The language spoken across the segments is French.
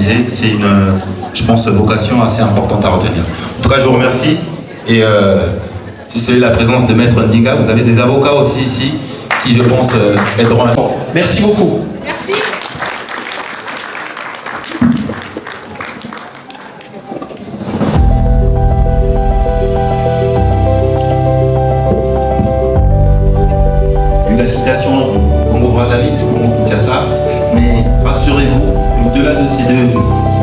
disait, c'est une, je pense, vocation assez importante à retenir. En tout cas, je vous remercie et je salue la présence de Maître Ndinga. Vous avez des avocats aussi ici qui, je pense, aideront à... Merci beaucoup. Merci. La citation du Congo-Brazzaville, du Congo-Kinshasa, mais rassurez-vous, au-delà de ces deux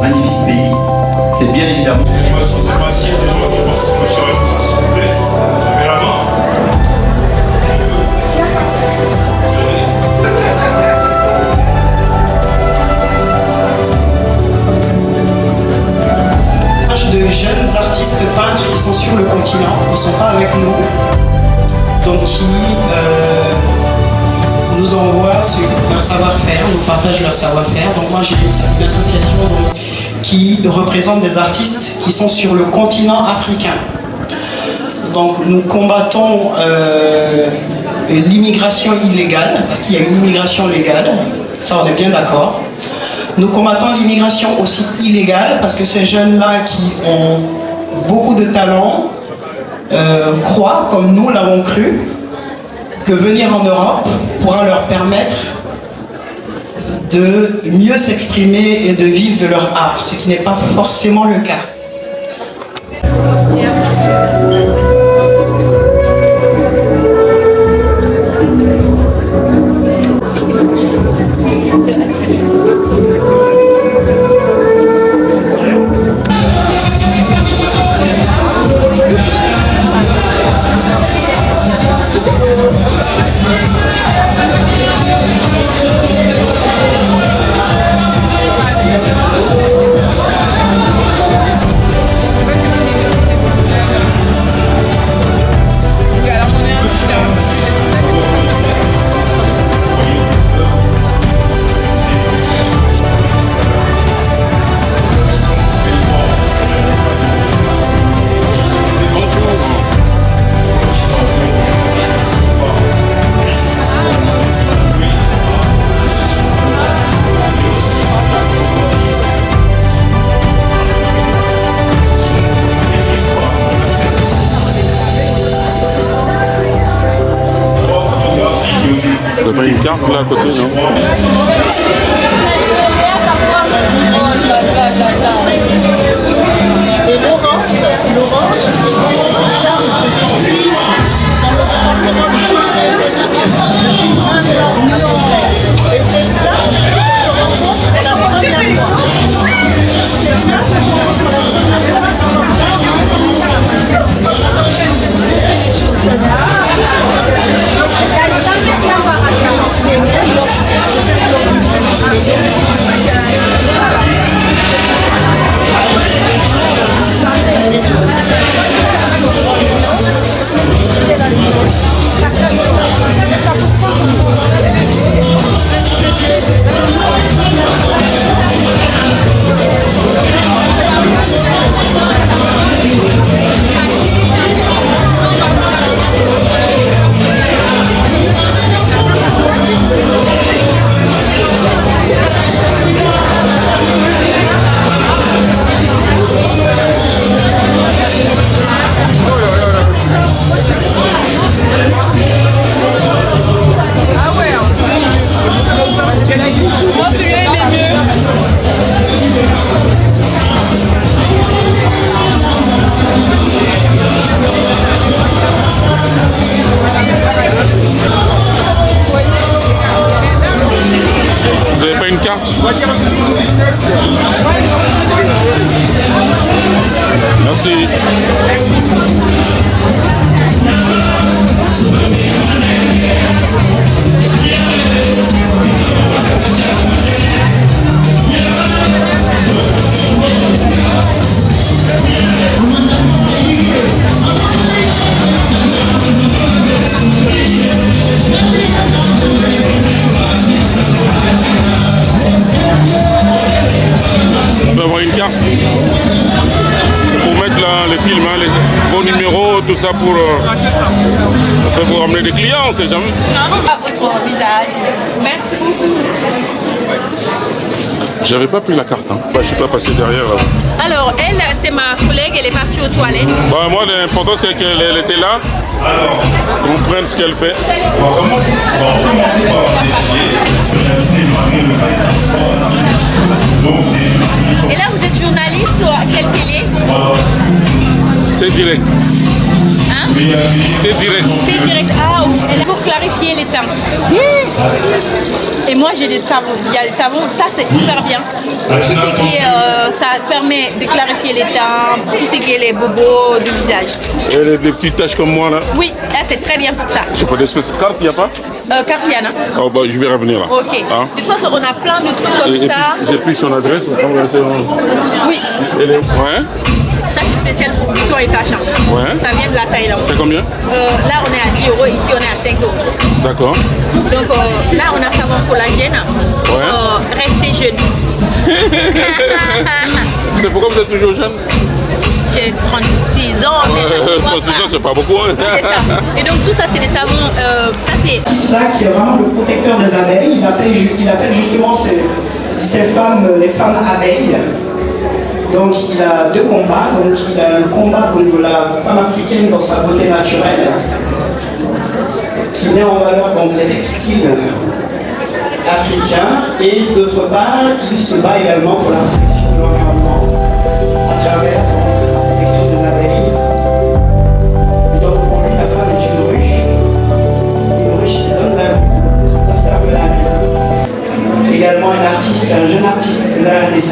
magnifiques pays, c'est bien évidemment... Excusez-moi, s'il y a des gens qui pensent que je serai tout s'il vous plaît, levez la main. De jeunes artistes peintres qui sont sur le continent, ils ne sont pas avec nous, donc qui nous envoient leur savoir-faire, nous partagent leur savoir-faire. Donc moi j'ai une association donc, qui représente des artistes qui sont sur le continent africain. Donc nous combattons l'immigration illégale, parce qu'il y a une immigration légale, ça on est bien d'accord. Nous combattons l'immigration aussi illégale parce que ces jeunes-là qui ont beaucoup de talent croient, comme nous l'avons cru, que venir en Europe pourra leur permettre de mieux s'exprimer et de vivre de leur art, ce qui n'est pas forcément le cas. Vous n'avez pas une carte là à côté, non? Vous n'avez pas une carte? Merci. On peut avoir une carte pour mettre là, les films, hein, les bons numéros, tout ça pour vous ramener des clients, on sait jamais. À votre visage. Merci beaucoup. J'avais pas pris la carte. Hein. Bah, je suis pas passé derrière. Là. Alors, elle, c'est ma collègue, elle est partie aux toilettes. Bah, moi, l'important, c'est qu'elle était là. Comprendre ce qu'elle fait. On va commencer par Et là, vous êtes journaliste ou à quelle télé? C'est direct. Hein? C'est direct. C'est direct. Ah oui, elle est pour clarifier les teintes. Et moi, j'ai des savons. Il y a des savons, ça c'est hyper bien. Tout ce qui est, ça permet de clarifier les teintes, tout ce qui est les bobos du visage. Et les petites taches comme moi là. Oui, là c'est très bien pour ça. J'ai pas d'espèce de carte, il n'y a pas? Cartiana. Oh bah je vais revenir là. Ok. Hein? De toute façon, on a plein de trucs comme Et ça. j'ai plus son adresse. Oui. Ouais. Ça c'est spécial pour Victor et Tachin. Ouais. Ça vient de la Thaïlande. C'est combien? Là on est à 10 €, ici on est à 5 €. D'accord. Donc là on a savon collagène. Ouais. Restez jeune. C'est pourquoi vous êtes toujours jeune? J'ai 36 ans. Mais 36 ans, c'est pas beaucoup. Hein? C'est ça. Et donc tout ça c'est des savons. Ça c'est. Là, qui est vraiment le protecteur des abeilles, il appelle justement ces femmes, les femmes abeilles. Donc il a deux combats. Donc il a le combat de la femme africaine dans sa beauté naturelle, qui met en valeur donc les textiles africains, et d'autre part il se bat également pour la protection de l'environnement à travers donc, la protection des abeilles. Et donc pour lui la femme est une ruche qui donne la vie, qui conserve la vie. Également un jeune artiste de la RDC,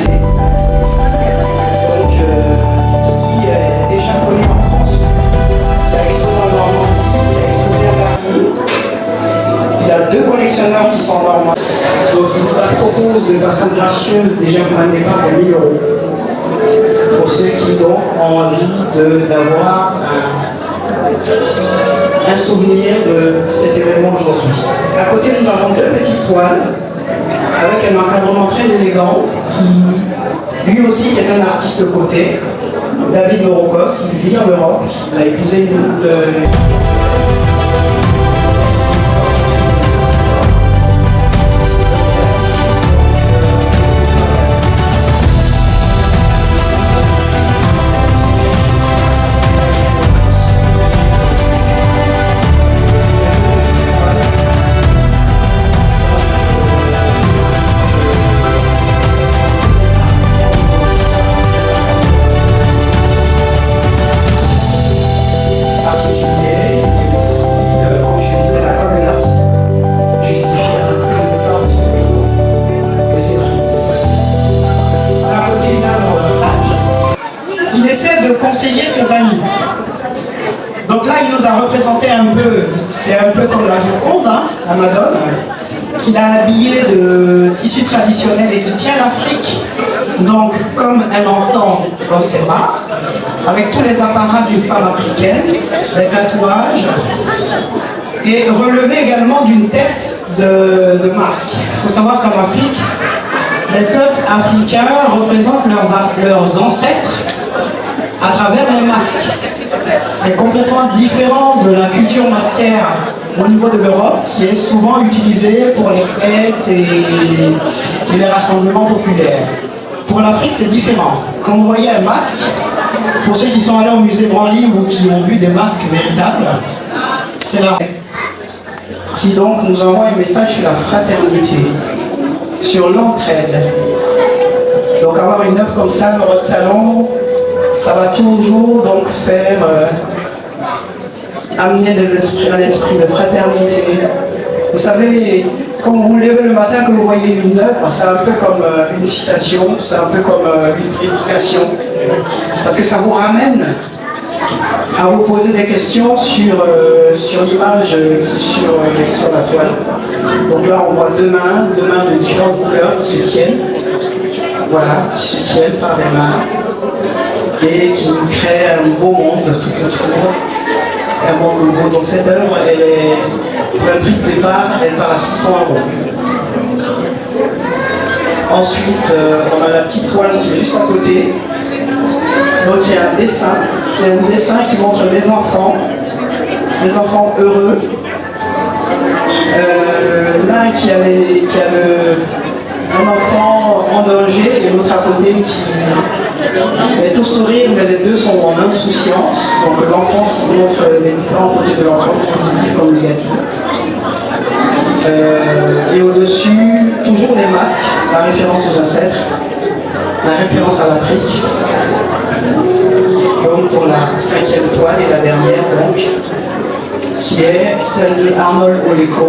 donc qui est déjà connu en France, qui a exposé en Normandie, qui a exposé à Paris. Il a deux collectionneurs qui sont en Normandie. Donc il la propose de façon gracieuse déjà pour un départ de 1 000 €. Pour ceux qui donc ont envie d'avoir un souvenir de cet événement aujourd'hui. À côté, nous avons deux petites toiles avec un encadrement très élégant qui, lui aussi, est un artiste côté. David Morocos, il vit en Europe, il a épousé une... conseiller ses amis. Donc là, il nous a représenté un peu, c'est un peu comme la Joconde, hein, la Madone, qu'il a habillé de tissus traditionnels et qui tient l'Afrique, donc comme un enfant dans ses bras, avec tous les apparats d'une femme africaine, les tatouages, et relevé également d'une tête de masque. Il faut savoir qu'en Afrique, les peuples africains représentent leurs ancêtres à travers les masques. C'est complètement différent de la culture masquère au niveau de l'Europe, qui est souvent utilisée pour les fêtes et les rassemblements populaires. Pour l'Afrique, c'est différent. Quand vous voyez un masque, pour ceux qui sont allés au musée Branly ou qui ont vu des masques véritables, c'est l'Afrique qui donc nous envoie un message sur la fraternité, sur l'entraide. Donc avoir une œuvre comme ça dans votre salon, ça va toujours donc faire amener un esprit de fraternité. Vous savez, quand vous vous levez le matin, que vous voyez une œuvre, c'est un peu comme une citation, c'est un peu comme une prédication. Parce que ça vous ramène à vous poser des questions sur l'image sur la toile. Donc là, on voit deux mains de différentes couleurs qui se tiennent. Voilà, qui se tiennent par les mains et qui créent un beau monde tout autour. Un monde nouveau. Donc cette œuvre, pour le prix de départ, elle part à 600 €. Ensuite, on a la petite toile qui est juste à côté. Donc il y a un dessin qui montre des enfants heureux. L'un qui a un enfant en danger et l'autre à côté qui est tout sourire, mais les deux sont en insouciance. Donc l'enfance montre les différents côtés de l'enfance, positifs comme négatifs. Et au-dessus, toujours les masques, la référence aux ancêtres, la référence à l'Afrique. Donc pour la 5e toile et la dernière, donc, qui est celle de Arnold Oleko.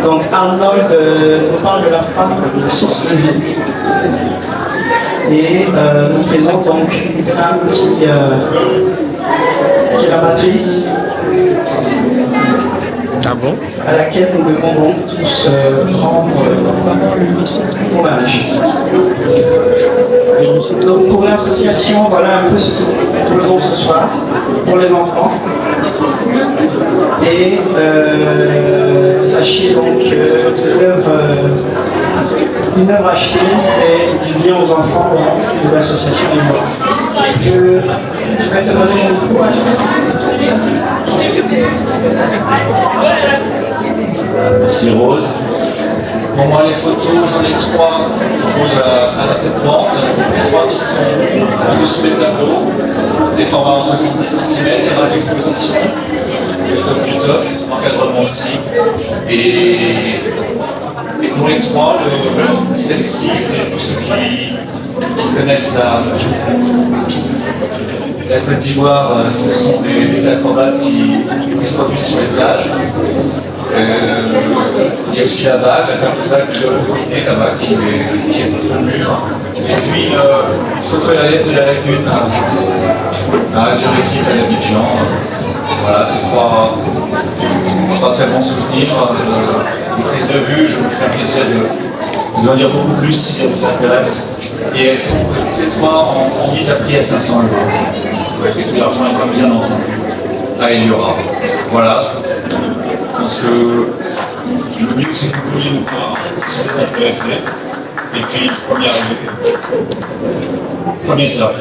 Donc Arnold nous parle de la femme source de vie. Et nous présente donc une femme qui est la matrice. Ah bon? À laquelle nous devons donc tous rendre hommage. Donc pour l'association, voilà un peu ce que nous proposons ce soir pour les enfants. Et sachez donc que une œuvre achetée, c'est du bien aux enfants donc, de l'association des Noirs. Je vais te donner mon coup à ça. Merci Rose. Pour moi, les photos, j'en ai 3 à cette vente. 3 qui sont au-dessus des tableaux, les formats en 70 cm, tirage d'exposition, le top du top, encadrement aussi. Et pour les 3, celle-ci, c'est pour ceux qui connaissent la Côte d'Ivoire, ce sont des acrobates qui se produisent sur les plages. Il y a aussi la vague, la fameuse vague de la vague qui est votre mur. Et puis une photo de la lagune à Azurity à l'Abidjan. Voilà, c'est 3 très bons souvenirs. Des prises de vue, je vous ferai un plaisir de vous en dire beaucoup plus si ça vous intéresse. Et elles sont toutes les 3 en mise à prix à 500 €. Et tout l'argent est comme bien entendu à Eliora. Voilà, je pense que le mieux c'est que vous vouliez nous voir si vous êtes intéressé. Et puis, prenez ça.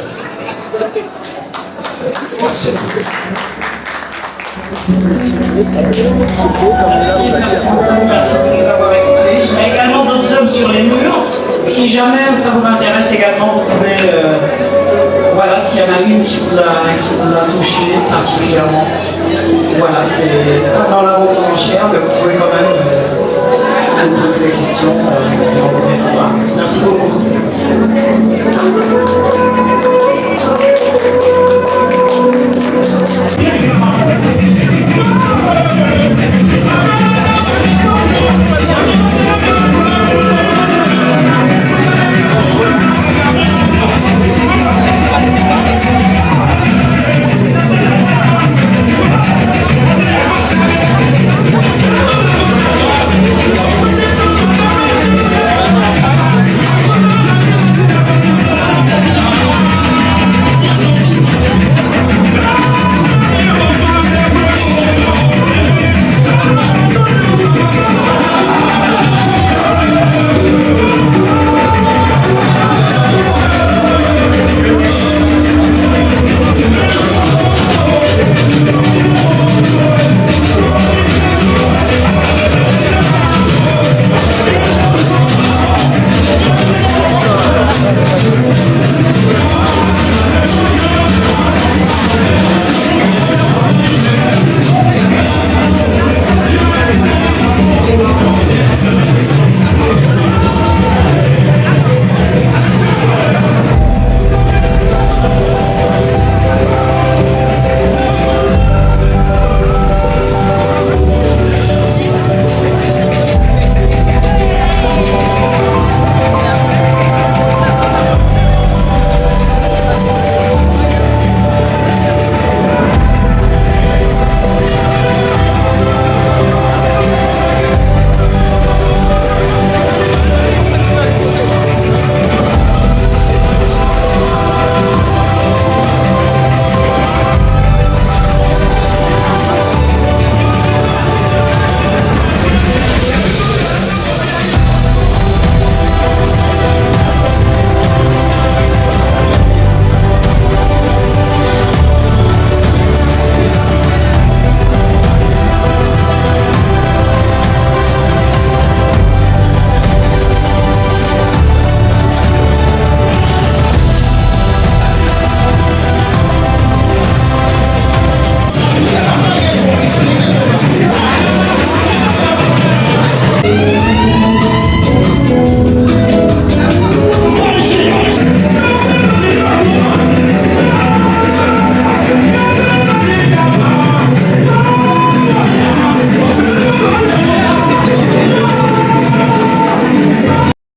Merci à vous. Merci de nous avoir écoutés. Il y a également d'autres œuvres sur les murs. Si jamais ça vous intéresse également, vous pouvez, voilà, s'il y en a une qui vous a touché particulièrement, voilà, c'est pas dans la vente aux enchères, mais vous pouvez quand même vous poser des questions et on vous répondra. Merci beaucoup.